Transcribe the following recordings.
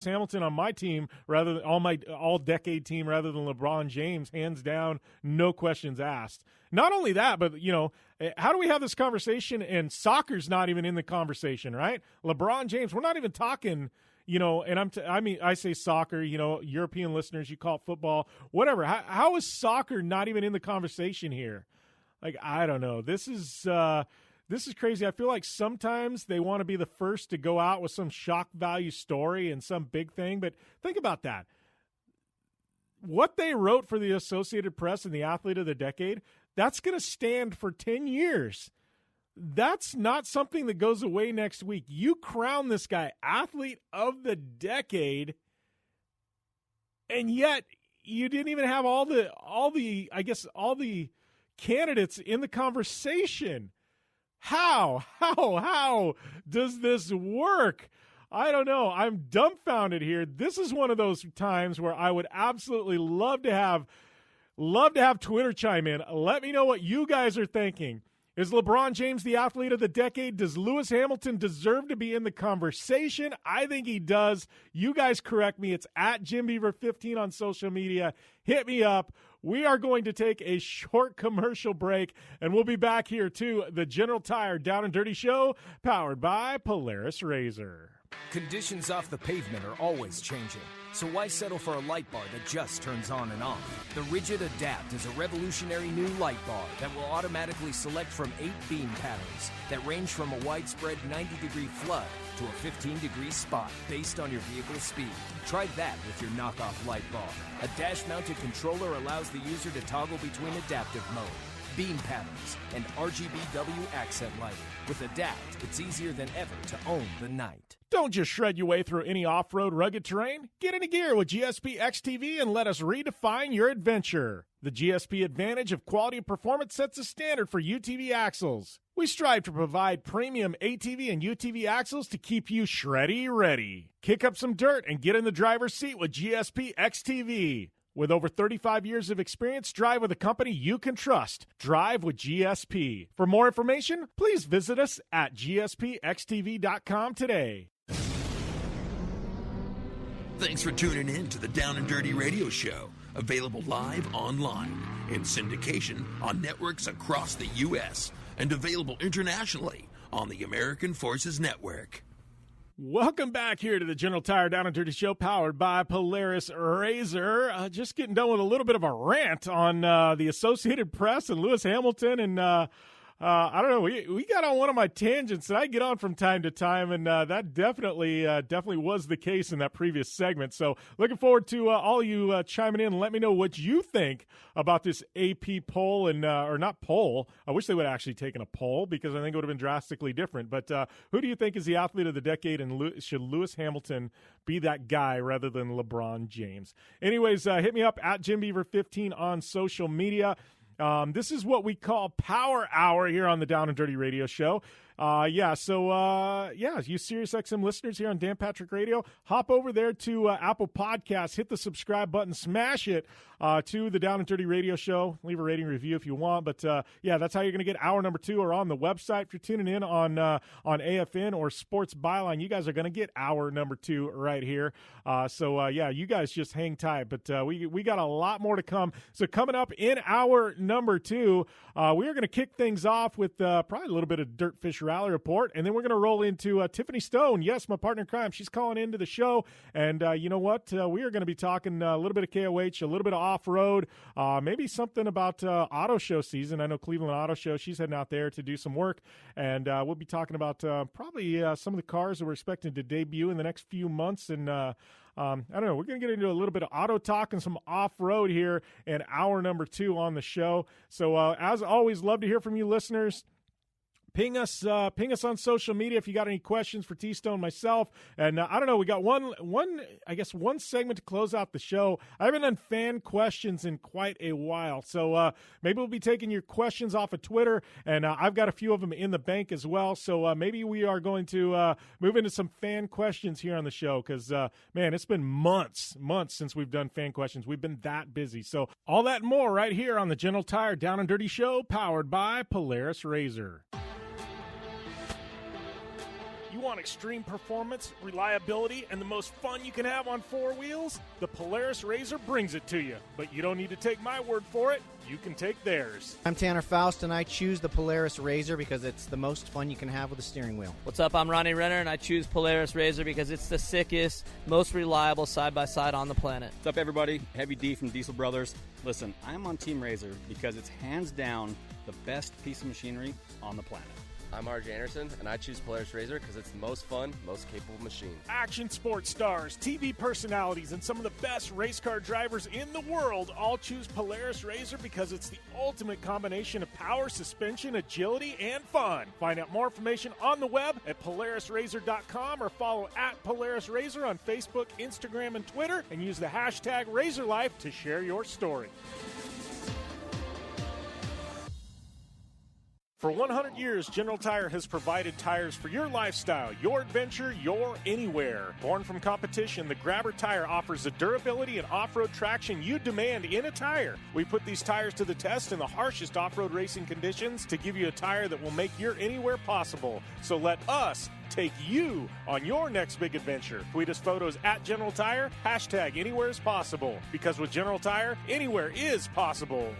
Hamilton on my team rather than all-decade team rather than LeBron James, hands down, no questions asked. Not only that, but, how do we have this conversation and soccer's not even in the conversation, right? LeBron James, we're not even talking, and I say soccer, European listeners, you call it football, whatever. How is soccer not even in the conversation here? Like, I don't know. This is crazy. I feel like sometimes they want to be the first to go out with some shock value story and some big thing. But think about that. What they wrote for the Associated Press and the Athlete of the Decade, that's going to stand for 10 years. That's not something that goes away next week. You crown this guy Athlete of the Decade, and yet you didn't even have all the candidates in the conversation. How does this work? I don't know. I'm dumbfounded here. This is one of those times where I would absolutely love to have Twitter chime in. Let me know what you guys are thinking. Is LeBron James the Athlete of the Decade? Does Lewis Hamilton deserve to be in the conversation? I think he does. You guys correct me. It's at JimBeaver15 on social media. Hit me up. We are going to take a short commercial break, and we'll be back here to the General Tire Down and Dirty Show, powered by Polaris RZR. Conditions off the pavement are always changing, so why settle for a light bar that just turns on and off? The Rigid Adapt is a revolutionary new light bar that will automatically select from 8 beam patterns that range from a widespread 90-degree flood to a 15-degree spot based on your vehicle's speed. Try that with your knockoff light bar. A dash-mounted controller allows the user to toggle between adaptive mode, beam patterns, and RGBW accent lighting. With Adapt, it's easier than ever to own the night. Don't just shred your way through any off-road rugged terrain. Get into gear with GSP XTV and let us redefine your adventure. The GSP advantage of quality and performance sets a standard for UTV axles. We strive to provide premium ATV and UTV axles to keep you shreddy ready. Kick up some dirt and get in the driver's seat with GSP XTV. With over 35 years of experience, drive with a company you can trust. Drive with GSP. For more information, please visit us at gspxtv.com today. Thanks for tuning in to the Down and Dirty Radio Show, available live online, in syndication on networks across the U.S., and available internationally on the American Forces Network. Welcome back here to the General Tire Down and Dirty Show, powered by Polaris RZR. Just getting done with a little bit of a rant on the Associated Press and Lewis Hamilton, and I don't know. We got on one of my tangents that I get on from time to time, and that definitely was the case in that previous segment. So looking forward to all of you chiming in and let me know what you think about this AP poll, and or not poll. I wish they would have actually taken a poll, because I think it would have been drastically different. But who do you think is the Athlete of the Decade, and should Lewis Hamilton be that guy rather than LeBron James? Anyways, hit me up at JimBeaver15 on social media. This is what we call Power Hour here on the Down and Dirty Radio Show. You SiriusXM listeners here on Dan Patrick Radio, hop over there to Apple Podcasts, hit the subscribe button, smash it to the Down and Dirty Radio Show. Leave a rating review if you want. But, that's how you're going to get hour number 2, or on the website. If you're tuning in on AFN or Sports Byline, you guys are going to get hour number 2 right here. You guys just hang tight. But we got a lot more to come. So coming up in hour number 2, we are going to kick things off with probably a little bit of Dirtfish Rally Report, and then we're going to roll into Tiffany Stone. Yes, my partner in crime. She's calling into the show, and you know what? We are going to be talking a little bit of KOH, a little bit of off-road, maybe something about auto show season. I know Cleveland Auto Show, she's heading out there to do some work, and we'll be talking about probably some of the cars that we're expecting to debut in the next few months, and I don't know. We're going to get into a little bit of auto talk and some off-road here in hour number 2 on the show. So as always, love to hear from you listeners. Ping us on social media if you got any questions for T-Stone, myself. And I don't know, we got one segment to close out the show. I haven't done fan questions in quite a while. So maybe we'll be taking your questions off of Twitter, and I've got a few of them in the bank as well. So maybe we are going to move into some fan questions here on the show, because, man, it's been months since we've done fan questions. We've been that busy. So all that and more right here on the General Tire Down and Dirty Show, powered by Polaris RZR. You You want extreme performance, reliability, and the most fun you can have on four wheels? The Polaris RZR brings it to you. But you don't need to take my word for it. You can take theirs. I'm Tanner Faust, and I choose the Polaris RZR because it's the most fun you can have with a steering wheel. What's up? I'm Ronnie Renner, and I choose Polaris RZR because it's the sickest, most reliable side-by-side on the planet. What's up, everybody? Heavy D from Diesel Brothers. Listen, I'm on Team RZR because it's hands down the best piece of machinery on the planet. I'm RJ Anderson, and I choose Polaris RZR because it's the most fun, most capable machine. Action sports stars, TV personalities, and some of the best race car drivers in the world all choose Polaris RZR because it's the ultimate combination of power, suspension, agility, and fun. Find out more information on the web at PolarisRZR.com or follow at Polaris RZR on Facebook, Instagram, and Twitter, and use the hashtag RazorLife to share your story. For 100 years, General Tire has provided tires for your lifestyle, your adventure, your anywhere. Born from competition, the Grabber tire offers the durability and off-road traction you demand in a tire. We put these tires to the test in the harshest off-road racing conditions to give you a tire that will make your anywhere possible. So let us take you on your next big adventure. Tweet us photos at General Tire, hashtag anywhere is possible. Because with General Tire, anywhere is possible.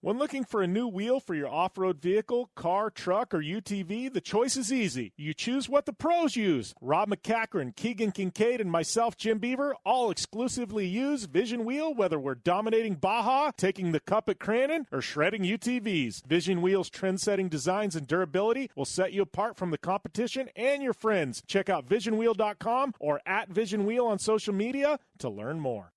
When looking for a new wheel for your off-road vehicle, car, truck, or UTV, the choice is easy. You choose what the pros use. Rob McCachran, Keegan Kincaid, and myself, Jim Beaver, all exclusively use Vision Wheel, whether we're dominating Baja, taking the cup at Crandon, or shredding UTVs. Vision Wheel's trend-setting designs and durability will set you apart from the competition and your friends. Check out VisionWheel.com or at Vision Wheel on social media to learn more.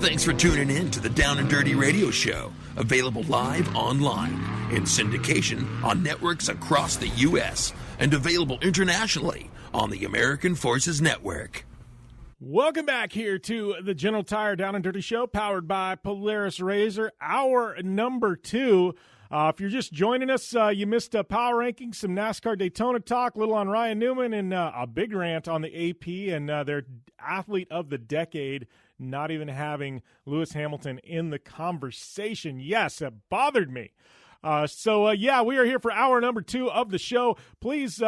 Thanks for tuning in to the Down and Dirty Radio Show, available live online, in syndication on networks across the U.S., and available internationally on the American Forces Network. Welcome back here to the General Tire Down and Dirty Show, powered by Polaris RZR, hour number 2. If you're just joining us, you missed Power Rankings, some NASCAR Daytona talk, a little on Ryan Newman, and a big rant on the AP and their Athlete of the Decade, not even having Lewis Hamilton in the conversation. Yes, it bothered me. So we are here for hour number 2 of the show. Please,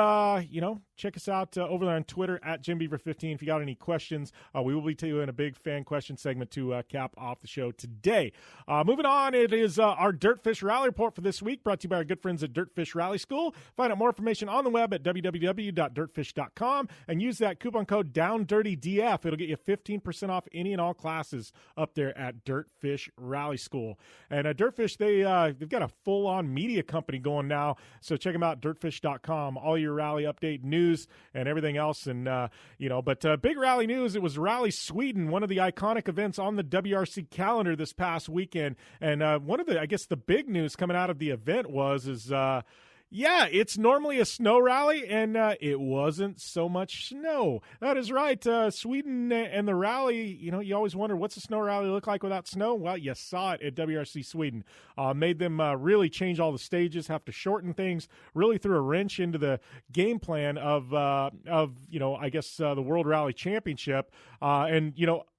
check us out over there on Twitter at JimBeaver15. If you got any questions, we will be doing a big fan question segment to cap off the show today. Moving on, it is our Dirtfish Rally Report for this week, brought to you by our good friends at Dirtfish Rally School. Find out more information on the web at www.dirtfish.com and use that coupon code DOWNDIRTYDF. It'll get you 15% off any and all classes up there at Dirtfish Rally School. And Dirtfish, they've got a full-on media company going now, so check them out, dirtfish.com. All your rally update news and everything else. And, but big rally news, it was Rally Sweden, one of the iconic events on the WRC calendar this past weekend. And one of the big news coming out of the event it's normally a snow rally, and it wasn't so much snow. That is right. Sweden and the rally, you always wonder, what's a snow rally look like without snow? Well, you saw it at WRC Sweden. Made them really change all the stages, have to shorten things, really threw a wrench into the game plan of the World Rally Championship.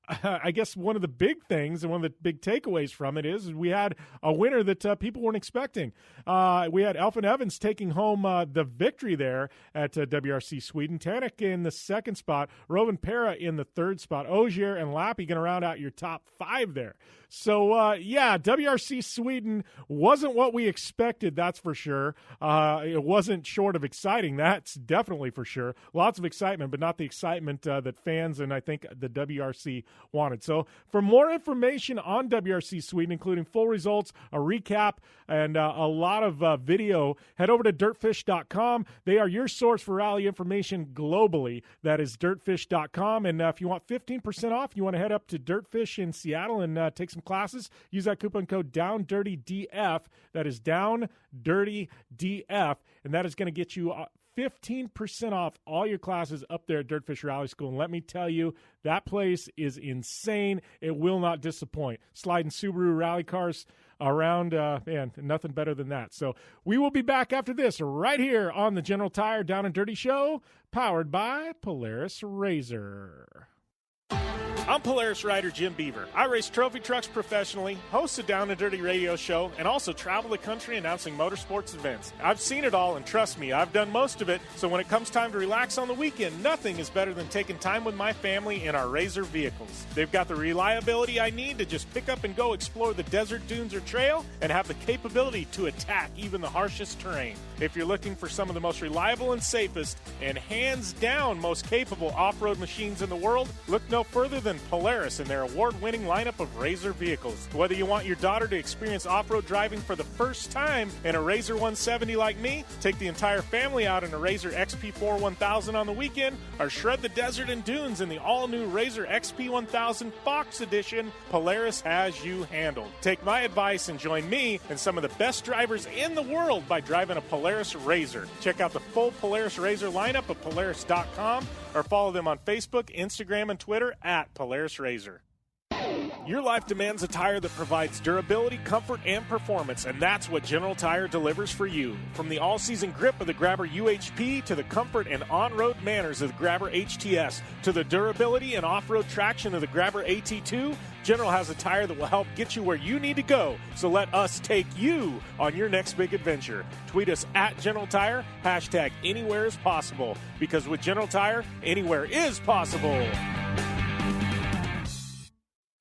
I guess one of the big things and one of the big takeaways from it is we had a winner that people weren't expecting. We had Elfyn Evans taking home the victory there at WRC Sweden. Tanek in the second spot, Rovan Pera in the third spot. Ogier and Lappy going to round out your top 5 there. So, WRC Sweden wasn't what we expected, that's for sure. It wasn't short of exciting, that's definitely for sure. Lots of excitement, but not the excitement that fans and I think the WRC wanted. So, for more information on WRC Sweden, including full results, a recap, and a lot of video, head over to dirtfish.com. They are your source for rally information globally. That is dirtfish.com. And if you want 15% off, you want to head up to Dirtfish in Seattle and take some classes, use that coupon code DOWNDIRTYDF. That is DOWNDIRTYDF, and that is going to get you 15% off all your classes up there at Dirtfish Rally School. And let me tell you, that place is insane. It will not disappoint. Sliding Subaru rally cars, around, man, nothing better than that. So we will be back after this right here on the General Tire Down and Dirty Show, powered by Polaris RZR. I'm Polaris rider Jim Beaver. I race trophy trucks professionally, host a Down and Dirty radio show, and also travel the country announcing motorsports events. I've seen it all, and trust me, I've done most of it, so when it comes time to relax on the weekend, nothing is better than taking time with my family in our RZR vehicles. They've got the reliability I need to just pick up and go explore the desert, dunes, or trail, and have the capability to attack even the harshest terrain. If you're looking for some of the most reliable and safest, and hands down most capable off-road machines in the world, look no further than Polaris and their award-winning lineup of RZR vehicles. Whether you want your daughter to experience off-road driving for the first time in a RZR 170 like me, take the entire family out in a RZR XP4 1000 on the weekend, or shred the desert and dunes in the all-new RZR XP 1000 Fox Edition, Polaris has you handled. Take my advice and join me and some of the best drivers in the world by driving a Polaris RZR. Check out the full Polaris RZR lineup at Polaris.com or follow them on Facebook, Instagram, and Twitter at Polaris RZR. Your life demands a tire that provides durability, comfort, and performance, and that's what General Tire delivers for you. From the all-season grip of the Grabber UHP to the comfort and on-road manners of the Grabber HTS to the durability and off-road traction of the Grabber AT2, General has a tire that will help get you where you need to go. So let us take you on your next big adventure. Tweet us at General Tire, hashtag anywhere is possible, because with General Tire, anywhere is possible.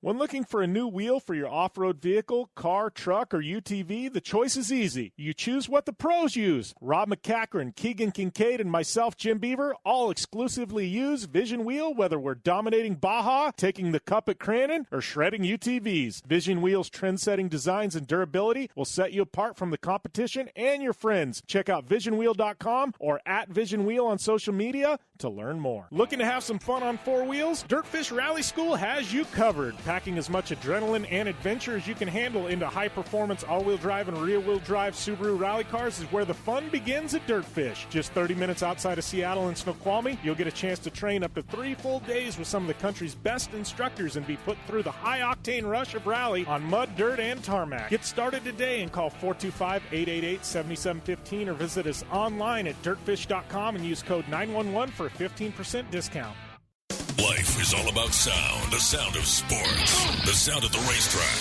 When looking for a new wheel for your off-road vehicle, car, truck, or UTV, the choice is easy. You choose what the pros use. Rob McCachran, Keegan Kincaid, and myself, Jim Beaver, all exclusively use Vision Wheel, whether we're dominating Baja, taking the cup at Crandon, or shredding UTVs. Vision Wheel's trend-setting designs and durability will set you apart from the competition and your friends. Check out visionwheel.com or at Vision Wheel on social media to learn more. Looking to have some fun on four wheels? Dirtfish Rally School has you covered. Packing as much adrenaline and adventure as you can handle into high-performance all-wheel drive and rear-wheel drive Subaru rally cars is where the fun begins at Dirtfish. Just 30 minutes outside of Seattle and Snoqualmie, you'll get a chance to train up to 3 full days with some of the country's best instructors and be put through the high-octane rush of rally on mud, dirt, and tarmac. Get started today and call 425-888-7715 or visit us online at dirtfish.com and use code 911 for a 15% discount. Life is all about sound, the sound of sports, the sound of the racetrack,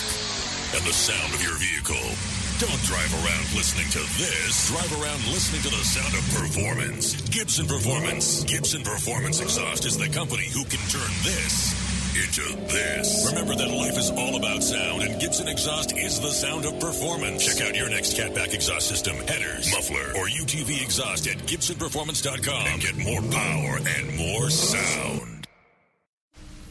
and the sound of your vehicle. Don't drive around listening to this. Drive around listening to the sound of performance. Gibson Performance. Gibson Performance Exhaust is the company who can turn this into this. Remember that life is all about sound, and Gibson Exhaust is the sound of performance. Check out your next catback exhaust system, headers, muffler, or UTV exhaust at GibsonPerformance.com and get more power and more sound.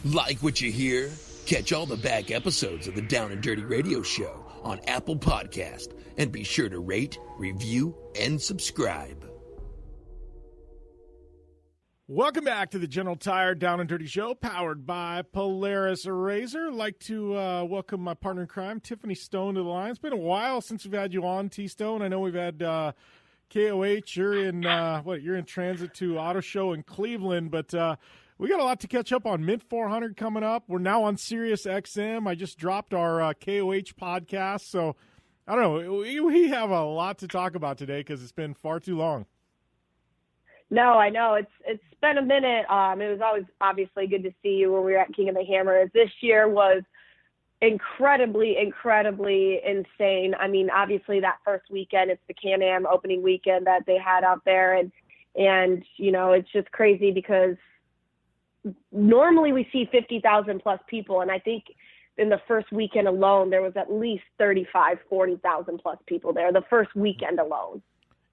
Like what you hear? Catch all the back episodes of the Down and Dirty Radio Show on Apple Podcast, and be sure to rate, review, and subscribe. Welcome back to the General Tire Down and Dirty Show, powered by Polaris RZR. I'd like to welcome my partner in crime, Tiffany Stone, to the line. It's been a while since we've had you on, T. Stone. I know we've had KOH. You're in you're in transit to Auto Show in Cleveland, but we got a lot to catch up on. Mint 400 coming up. We're now on Sirius XM. I just dropped our KOH podcast, so I don't know. We have a lot to talk about today because it's been far too long. No, I know. It's been a minute. It was always obviously good to see you when we were at King of the Hammer. This year was incredibly insane. I mean, obviously that first weekend, it's the Can-Am opening weekend that they had out there. And you know, it's just crazy because normally we see 50,000 plus people. And I think in the first weekend alone, there was at least 40,000 plus people there, the first weekend alone.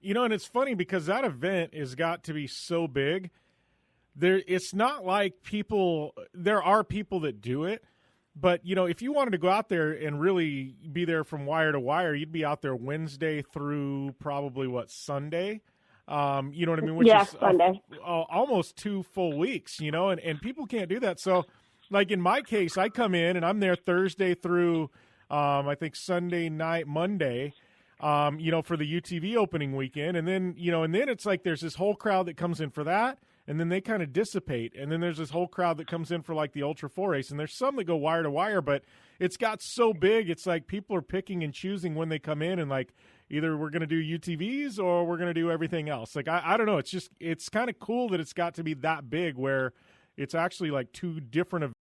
You know, and it's funny because that event has got to be so big. It's not like there are people that do it, but, you know, if you wanted to go out there and really be there from wire to wire, you'd be out there Wednesday through probably, Sunday? You know what I mean? Which is Sunday. Almost 2 full weeks, you know, and people can't do that. So, like in my case, I come in and I'm there Thursday through, I think, Sunday night, Monday, you know, for the UTV opening weekend. And then, you know, and then it's like there's this whole crowd that comes in for that. and then they kind of dissipate, and then there's this whole crowd that comes in for like the Ultra 4 race, and there's some that go wire to wire, but it's got so big, it's like people are picking and choosing when they come in, and like either we're going to do UTVs or we're going to do everything else. Like I don't know, it's kind of cool that it's got to be that big where it's actually like two different